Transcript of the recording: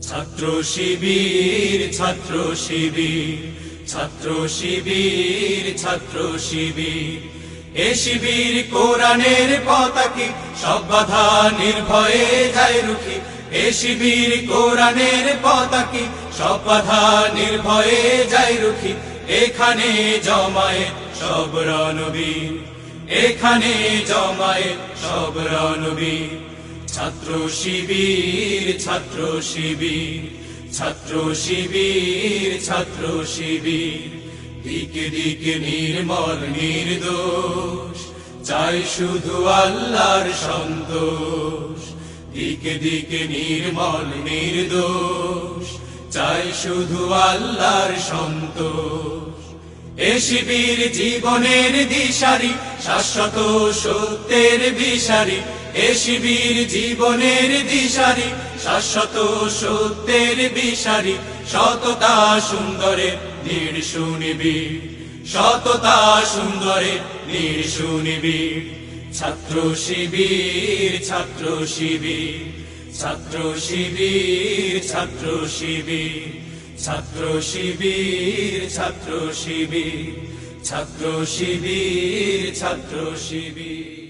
ছাত্র শিবির ছাত্র শিবির ছাত্র শিবির ছাত্র শিবির এ শিবির কোরআনের পতাকি সব বাধা নির্ভয়ে যায় রুখি এ শিবির কোরআনের পতাকি সব বাধা নির্ভয়ে যায় রুখি এখানে জমায়েত সব রণবীর এখানে জমায়েত সব রণবীর ছাত্র শিবির ছাত্র শিবির ছাত্র শিবির ছাত্র শিবির দিকে দিকে নির্মল নির্দোষ চাই শুধু আল্লাহর সন্তোষ দিকে দিকে নির্মল নির্দোষ চাই শুধু আল্লাহর সন্তোষ এ শিবির জীবনের দিশারি শাশ্বত সত্যের বিশারি এ শিবির জীবনের দিশারি শাশ্বত সত্যের বিশারি সততা সুন্দরের দৃঢ় সুনিবিড় সততা সুন্দরের দৃঢ় সুনিবিড় ছাত্র শিবির ছাত্র শিবির ছাত্র শিবির ছাত্র শিবির ছাত্র শিবির ছাত্র শিবির ছাত্র শিবির ছাত্র শিবির